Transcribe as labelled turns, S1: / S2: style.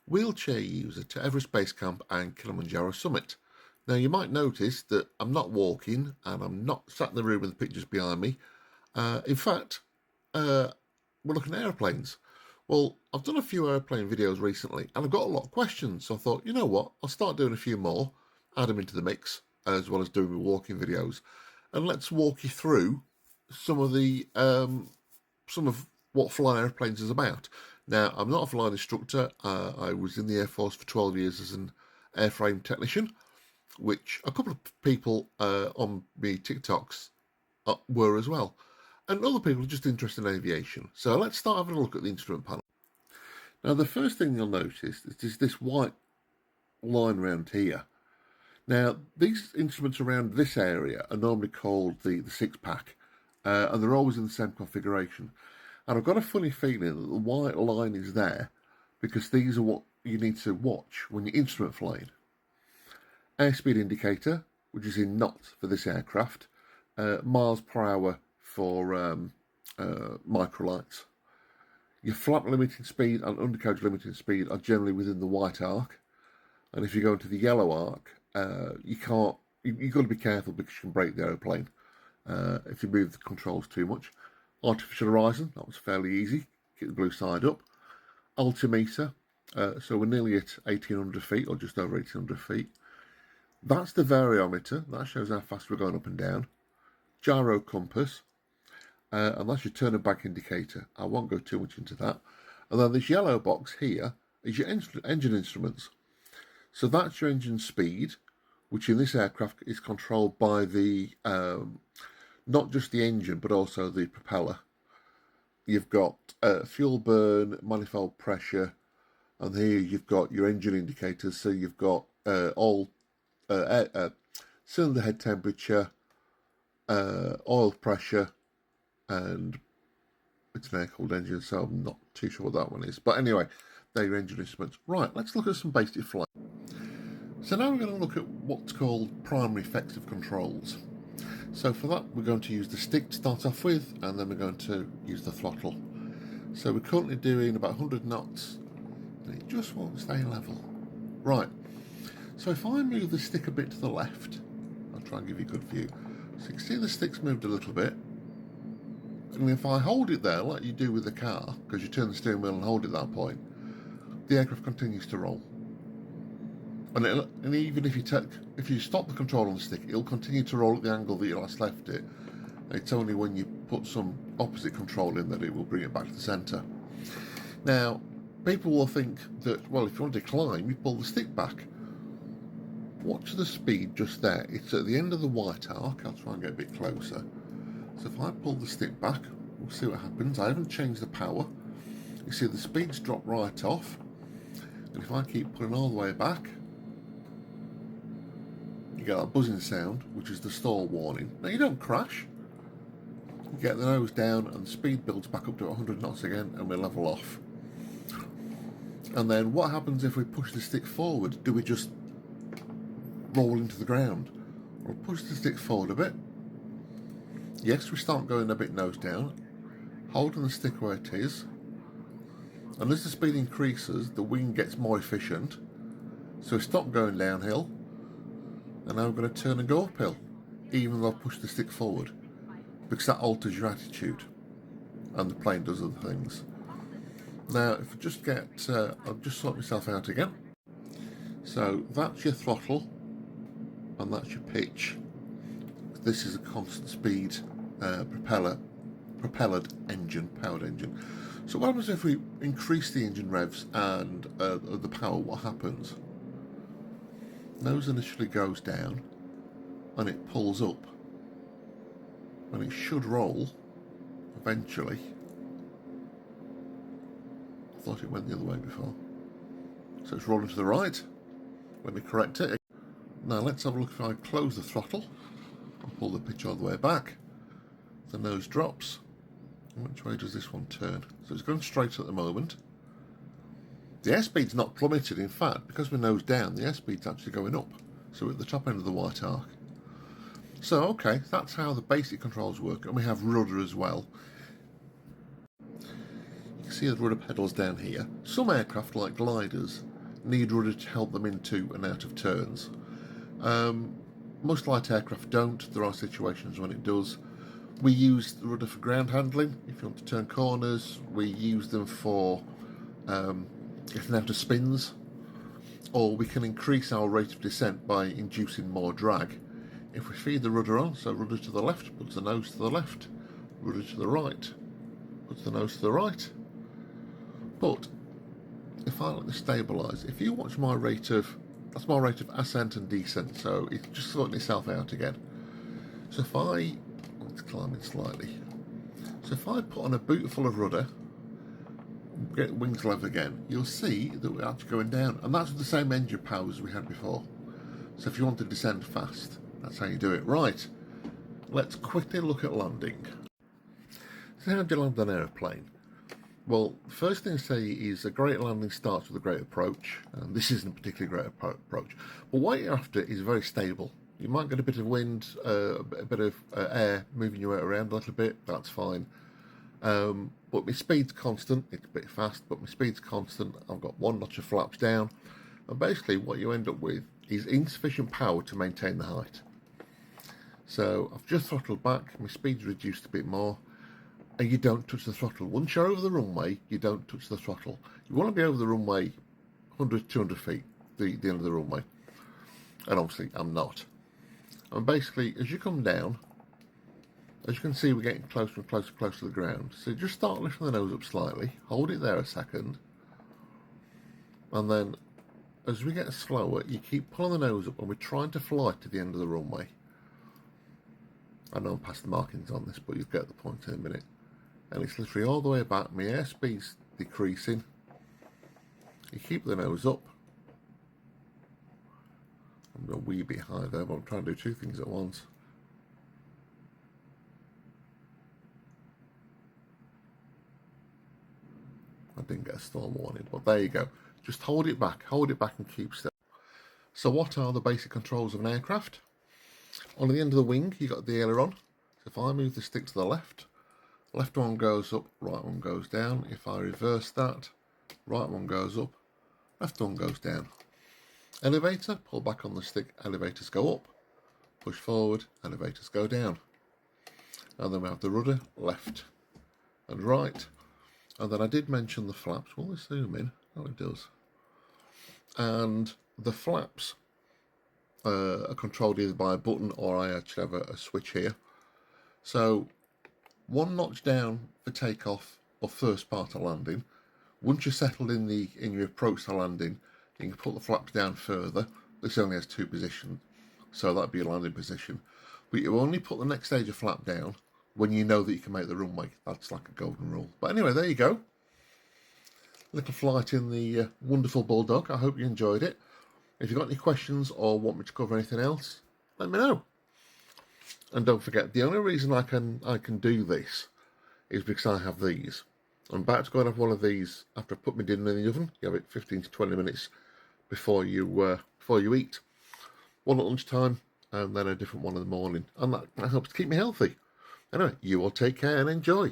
S1: wheelchair user to Everest Base Camp and Kilimanjaro Summit. Now you might notice that I'm not walking and I'm not sat in the room with the pictures behind me. In fact, we're looking at airplanes. Well, I've done a few airplane videos recently and I've got a lot of questions. So I thought, you know what, I'll start doing a few more, add them into the mix, as well as doing my walking videos. And let's walk you through some of what flying airplanes is about. Now, I'm not a flying instructor. I was in the Air Force for 12 years as an airframe technician, which a couple of people on me TikToks were as well. And other people are just interested in aviation. So let's start having a look at the instrument panel. Now, the first thing you'll notice is this white line around here. Now, these instruments around this area are normally called the six-pack, and they're always in the same configuration. And I've got a funny feeling that the white line is there because these are what you need to watch when you're instrument flying. Airspeed indicator, which is in knots for this aircraft, miles per hour for microlights. Your flap limiting speed and undercarriage limiting speed are generally within the white arc, and if you go into the yellow arc, you've got to be careful because you can break the aeroplane if you move the controls too much. Artificial horizon, that was fairly easy. Keep the blue side up. Altimeter, so we're nearly at 1800 feet or just over 1800 feet. That's the variometer, that shows how fast we're going up and down. Gyro compass, and that's your turn and back indicator. I won't go too much into that. And then this yellow box here is your engine instruments. So that's your engine speed, which in this aircraft is controlled by the not just the engine, but also the propeller. You've got fuel burn, manifold pressure, and here you've got your engine indicators. So you've got cylinder head temperature, oil pressure, and it's an air-cooled engine, so I'm not too sure what that one is. But anyway, they're your engine instruments. Right, let's look at some basic flight. So now we're going to look at what's called primary effective controls. So for that, we're going to use the stick to start off with, and then we're going to use the throttle. So we're currently doing about 100 knots, and it just won't stay level. Right, so if I move the stick a bit to the left, I'll try and give you a good view. So you can see the stick's moved a little bit, and if I hold it there, like you do with the car, because you turn the steering wheel and hold it at that point, the aircraft continues to roll. And even if you stop the control on the stick, it'll continue to roll at the angle that you last left it. It's only when you put some opposite control in that it will bring it back to the centre. Now, people will think that, well, if you want to climb, you pull the stick back. Watch the speed just there. It's at the end of the white arc. I'll try and get a bit closer. So if I pull the stick back, we'll see what happens. I haven't changed the power. You see the speed's dropped right off. And if I keep pulling all the way back, you get that buzzing sound, which is the stall warning. Now you don't crash. You get the nose down and the speed builds back up to 100 knots again and we level off. And then what happens if we push the stick forward? Do we just roll into the ground? Or push the stick forward a bit? Yes, we start going a bit nose down, holding the stick where it is. And as the speed increases, the wing gets more efficient. So we stop going downhill. And now we're going to turn and go uphill, even though I push the stick forward, because that alters your attitude, and the plane does other things. Now, if I just I'll just sort myself out again. So that's your throttle, and that's your pitch. This is a constant speed propellered engine, powered engine. So what happens if we increase the engine revs and the power? What happens? Nose initially goes down and it pulls up and it should roll eventually. I thought it went the other way before. So it's rolling to the right. Let me correct it. Now let's have a look if I close the throttle and pull the pitch all the way back. The nose drops. And which way does this one turn? So it's going straight at the moment. The airspeed's not plummeted, in fact, because we're nose down, the airspeed's actually going up. So we're at the top end of the white arc. So, okay, that's how the basic controls work, and we have rudder as well. You can see the rudder pedals down here. Some aircraft, like gliders, need rudder to help them into and out of turns. Most light aircraft don't. There are situations when it does. We use the rudder for ground handling. If you want to turn corners, we use them for getting out of spins, or we can increase our rate of descent by inducing more drag. If we feed the rudder on, so rudder to the left, puts the nose to the left, rudder to the right, puts the nose to the right. But if I let this stabilise, if you watch my rate of, that's my rate of ascent and descent, so it's just sorting itself out again. So if let's climb in slightly. So if I put on a boot full of rudder, get wings level again, you'll see that we're actually going down, and that's with the same engine power as we had before. So if you want to descend fast, that's how you do it. Right, let's quickly look at landing. So how do you land an aeroplane? Well, the first thing to say is a great landing starts with a great approach, and this isn't a particularly great approach, but what you're after is very stable. You might get a bit of wind, a bit of air moving you around a little bit, that's fine. But my speed's constant. It's a bit fast, but my speed's constant. I've got one notch of flaps down, and basically what you end up with is insufficient power to maintain the height. So I've just throttled back, my speed's reduced a bit more, and you don't touch the throttle. Once you're over the runway, you don't touch the throttle. You want to be over the runway 100, 200 feet, the end of the runway, and obviously I'm not. And basically, as you come down, as you can see, we're getting closer and closer and closer to the ground. So just start lifting the nose up slightly, hold it there a second, and then as we get slower, you keep pulling the nose up, and we're trying to fly to the end of the runway. I know I'm past the markings on this, but you'll get the point in a minute. And it's literally all the way back, my airspeed's decreasing. You keep the nose up. I'm a wee bit high there, but I'm trying to do two things at once. I didn't get a storm warning, but there you go. Just hold it back and keep still. So what are the basic controls of an aircraft? On the end of the wing, you've got the aileron. So if I move the stick to the left one goes up, right one goes down. If I reverse that, right one goes up, left one goes down. Elevator, pull back on the stick, elevators go up. Push forward, elevators go down. And then we have the rudder, left and right. And then I did mention the flaps. Will this zoom in? Oh, it does. And the flaps are controlled either by a button, or I actually have a switch here. So one notch down for takeoff or first part of landing. Once you're settled in your approach to landing, you can put the flaps down further. This only has two positions, so that'd be a landing position. But you only put the next stage of flap down when you know that you can make the runway. That's like a golden rule. But anyway, there you go. Little flight in the wonderful Bulldog. I hope you enjoyed it. If you've got any questions or want me to cover anything else, let me know. And don't forget, the only reason I can do this is because I have these. I'm about to go and have one of these after I put my dinner in the oven. You have it 15 to 20 minutes before you eat. One at lunchtime, and then a different one in the morning. And that helps keep me healthy. Anyway, you all take care and enjoy.